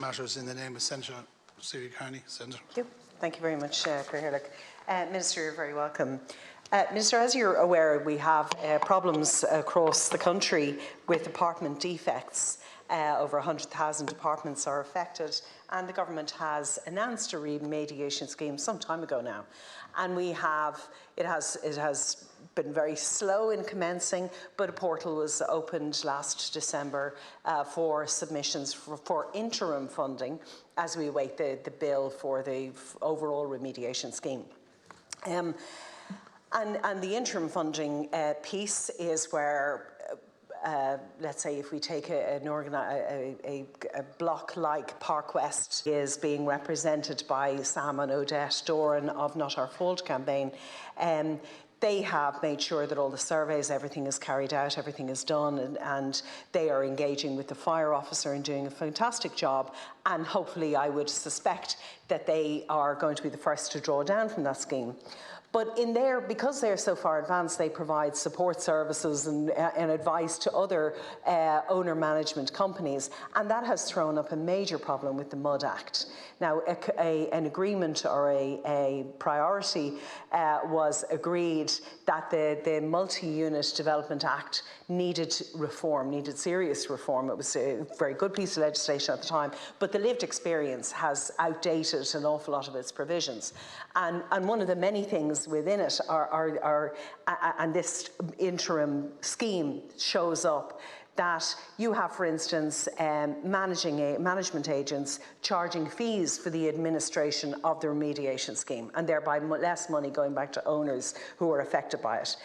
Matters in the name of Senator Siri Carney. Senator. Thank you very much, Caoirleach. Minister, you're very welcome. Minister, as you're aware, we have problems across the country with apartment defects. Over 100,000 apartments are affected, and the government has announced a remediation scheme some time ago now. And it has been very slow in commencing, but a portal was opened last December for submissions for interim funding as we await the bill for the overall remediation scheme. And the interim funding piece is where let's say if we take a block like Park West is being represented by Sam and Odette Doran of Not Our Fault campaign, they have made sure that all the surveys, everything is carried out, everything is done, and they are engaging with the fire officer and doing a fantastic job. And hopefully I would suspect that they are going to be the first to draw down from that scheme. But because they're so far advanced, they provide support services and advice to other owner management companies, and that has thrown up a major problem with the MUD Act. Now, an agreement or a priority was agreed that the Multi-Unit Development Act needed reform, needed serious reform. It was a very good piece of legislation at the time, but the lived experience has outdated an awful lot of its provisions. And one of the many things within it and this interim scheme shows up that you have, for instance, management agents charging fees for the administration of the remediation scheme, and thereby less money going back to owners who are affected by it.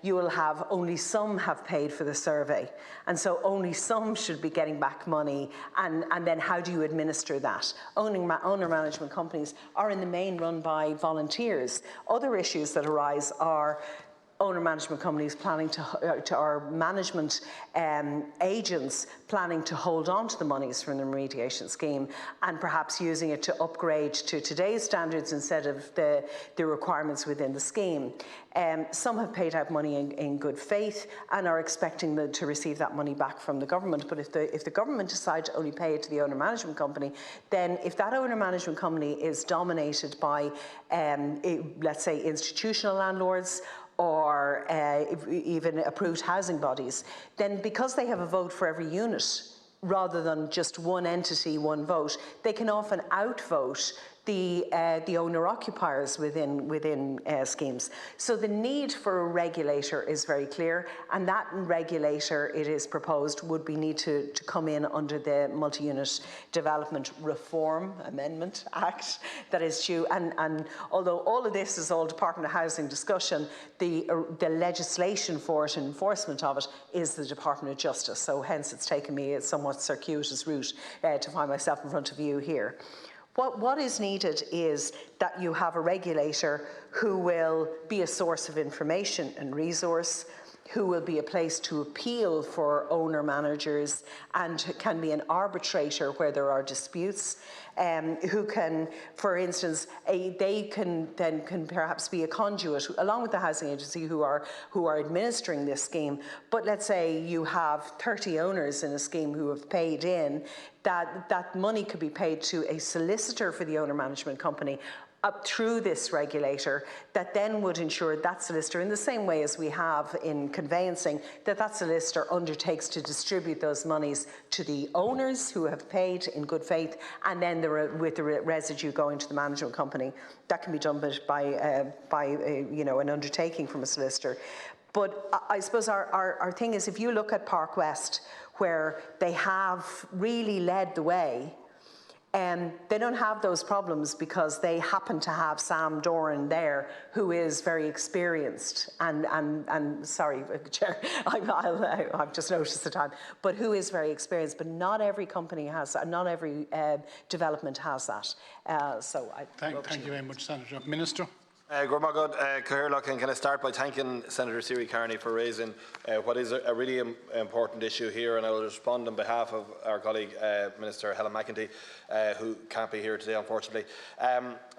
You will have only some have paid for the survey, and so only some should be getting back money, and then how do you administer that? Owner management companies are in the main run by volunteers. Other issues that arise are owner management companies planning or management agents planning to hold on to the monies from the remediation scheme and perhaps using it to upgrade to today's standards instead of the requirements within the scheme. Some have paid out money in good faith and are expecting to receive that money back from the government. But if the government decide to only pay it to the owner management company, then if that owner management company is dominated by, let's say, institutional landlords or even approved housing bodies, then because they have a vote for every unit rather than just one entity, one vote, they can often outvote the owner-occupiers within schemes. So the need for a regulator is very clear, and that regulator, it is proposed, would need to come in under the Multi-Unit Development Reform Amendment Act that is due. And although all of this is all Department of Housing discussion, the legislation for it and enforcement of it is the Department of Justice. So hence it's taken me a somewhat circuitous route to find myself in front of you here. What is needed is that you have a regulator who will be a source of information and resource, who will be a place to appeal for owner managers and can be an arbitrator where there are disputes, who can, for instance, they can perhaps be a conduit along with the housing agency who are administering this scheme. But let's say you have 30 owners in a scheme who have paid in, that money could be paid to a solicitor for the owner management company up through this regulator that then would ensure that solicitor, in the same way as we have in conveyancing, that solicitor undertakes to distribute those monies to the owners who have paid in good faith, and then with the residue going to the management company. That can be done by an undertaking from a solicitor. But I suppose our thing is, if you look at Park West, where they have really led the way, they don't have those problems because they happen to have Sam Doran there, who is very experienced and sorry, Chair, I've just noticed the time, but who is very experienced. But not every company has that, not every development has that. Thank you very much, Senator. Minister. Caoirleach, can I start by thanking Senator Siri Carney for raising what is a really important issue here, and I will respond on behalf of our colleague Minister Helen McEntee, who can't be here today unfortunately.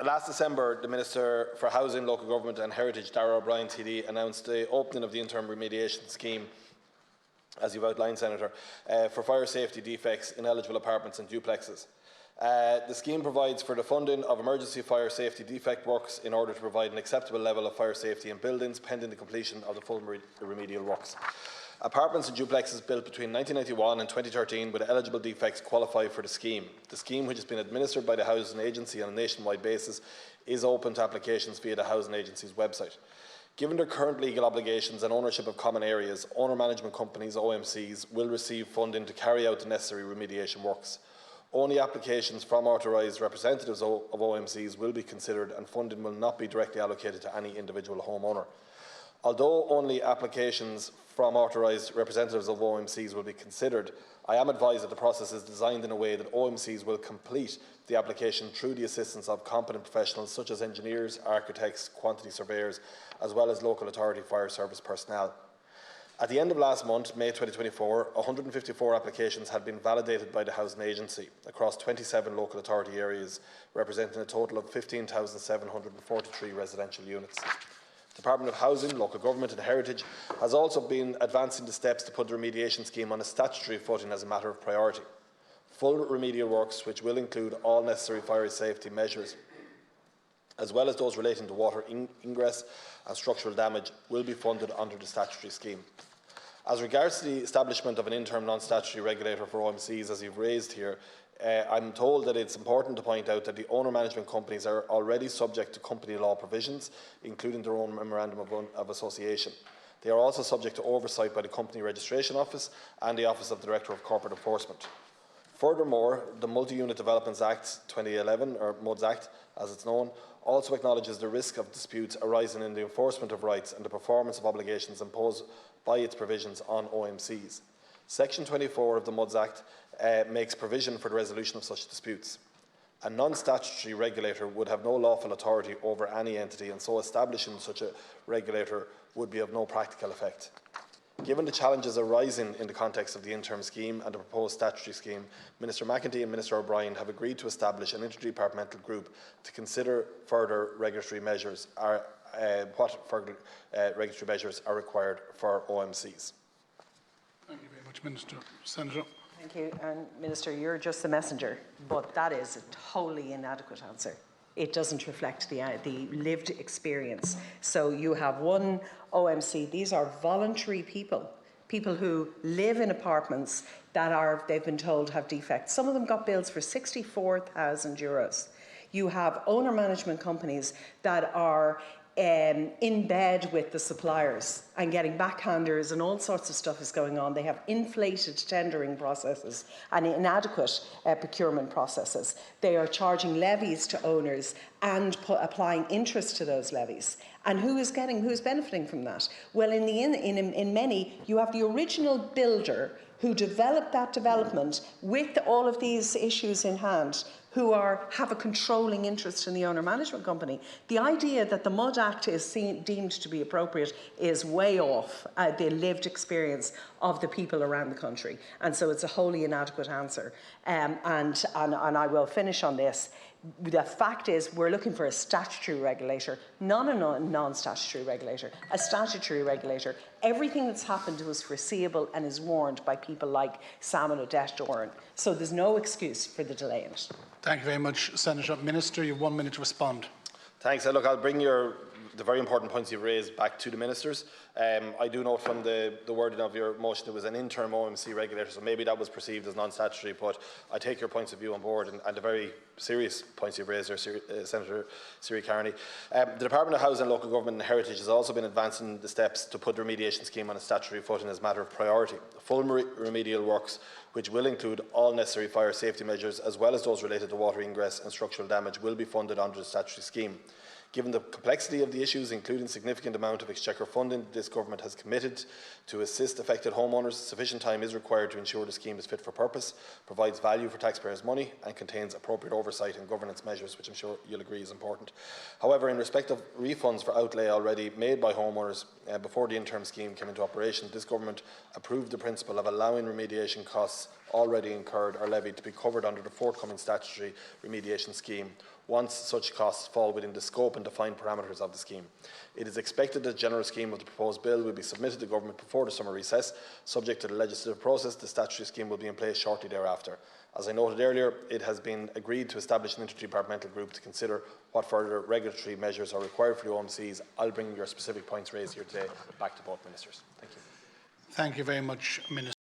Last December, the Minister for Housing, Local Government and Heritage, Darragh O'Brien TD, announced the opening of the interim remediation scheme as you've outlined, Senator, for fire safety defects in eligible apartments and duplexes. The scheme provides for the funding of emergency fire safety defect works in order to provide an acceptable level of fire safety in buildings pending the completion of the full remedial works. Apartments and duplexes built between 1991 and 2013 with eligible defects qualify for the scheme. The scheme, which has been administered by the Housing Agency on a nationwide basis, is open to applications via the Housing Agency's website. Given their current legal obligations and ownership of common areas, owner management companies, OMCs, will receive funding to carry out the necessary remediation works. Only applications from authorised representatives of OMCs will be considered, and funding will not be directly allocated to any individual homeowner. Although only applications from authorised representatives of OMCs will be considered, I am advised that the process is designed in a way that OMCs will complete the application through the assistance of competent professionals such as engineers, architects, quantity surveyors, as well as local authority fire service personnel. At the end of last month, May 2024, 154 applications had been validated by the Housing Agency across 27 local authority areas, representing a total of 15,743 residential units. The Department of Housing, Local Government and Heritage has also been advancing the steps to put the remediation scheme on a statutory footing as a matter of priority. Full remedial works, which will include all necessary fire safety measures, as well as those relating to water ingress and structural damage, will be funded under the statutory scheme. As regards to the establishment of an interim non-statutory regulator for OMCs, as you've raised here, I'm told that it's important to point out that the owner management companies are already subject to company law provisions, including their own memorandum of association. They are also subject to oversight by the Company Registration Office and the Office of the Director of Corporate Enforcement. Furthermore, the Multi-Unit Developments Act 2011, or MUDS Act as it's known, also acknowledges the risk of disputes arising in the enforcement of rights and the performance of obligations imposed by its provisions on OMCs. Section 24 of the MUDS Act makes provision for the resolution of such disputes. A non-statutory regulator would have no lawful authority over any entity, and so establishing such a regulator would be of no practical effect. Given the challenges arising in the context of the interim scheme and the proposed statutory scheme, Minister McEntee and Minister O'Brien have agreed to establish an interdepartmental group to consider further regulatory measures regulatory measures are required for OMCs. Thank you very much, Minister. Senator. Thank you. And Minister, you're just the messenger, but that is a totally inadequate answer. It doesn't reflect the lived experience. So you have one OMC, these are voluntary people who live in apartments that they've been told have defects. Some of them got bills for €64,000. You have owner management companies that are in bed with the suppliers and getting backhanders, and all sorts of stuff is going on. They have inflated tendering processes and inadequate procurement processes. They are charging levies to owners and applying interest to those levies. And who's benefiting from that? Well, in many, you have the original builder who developed that development with all of these issues in hand, who have a controlling interest in the owner management company. The idea that the MUD Act is deemed to be appropriate is way off the lived experience of the people around the country. And so it's a wholly inadequate answer. And I will finish on this. The fact is, we're looking for a statutory regulator, not a non-statutory regulator, a statutory regulator. Everything that's happened was foreseeable and is warned by people like Sam and Odette Doran. So there's no excuse for the delay in it. Thank you very much, Senator. Minister, you have 1 minute to respond. Thanks. Look, I'll bring the very important points you've raised back to the ministers. I do note from the wording of your motion it was an interim OMC regulator, so maybe that was perceived as non-statutory, but I take your points of view on board and the very serious points you've raised there, Senator Siri Carney. The Department of Housing, Local Government and Heritage has also been advancing the steps to put the remediation scheme on a statutory footing as a matter of priority. Full remedial works, which will include all necessary fire safety measures as well as those related to water ingress and structural damage, will be funded under the statutory scheme. Given the complexity of the issues, including significant amount of exchequer funding, this government has committed to assist affected homeowners. Sufficient time is required to ensure the scheme is fit for purpose, provides value for taxpayers' money and contains appropriate oversight and governance measures, which I'm sure you'll agree is important. However, in respect of refunds for outlay already made by homeowners before the interim scheme came into operation, this government approved the principle of allowing remediation costs already incurred or levied to be covered under the forthcoming statutory remediation scheme, once such costs fall within the scope and and defined parameters of the scheme. It is expected that the general scheme of the proposed bill will be submitted to government before the summer recess. Subject to the legislative process, the statutory scheme will be in place shortly thereafter. As I noted earlier, it has been agreed to establish an interdepartmental group to consider what further regulatory measures are required for the OMCs. I'll bring your specific points raised here today back to both ministers. Thank you. Thank you very much, Minister.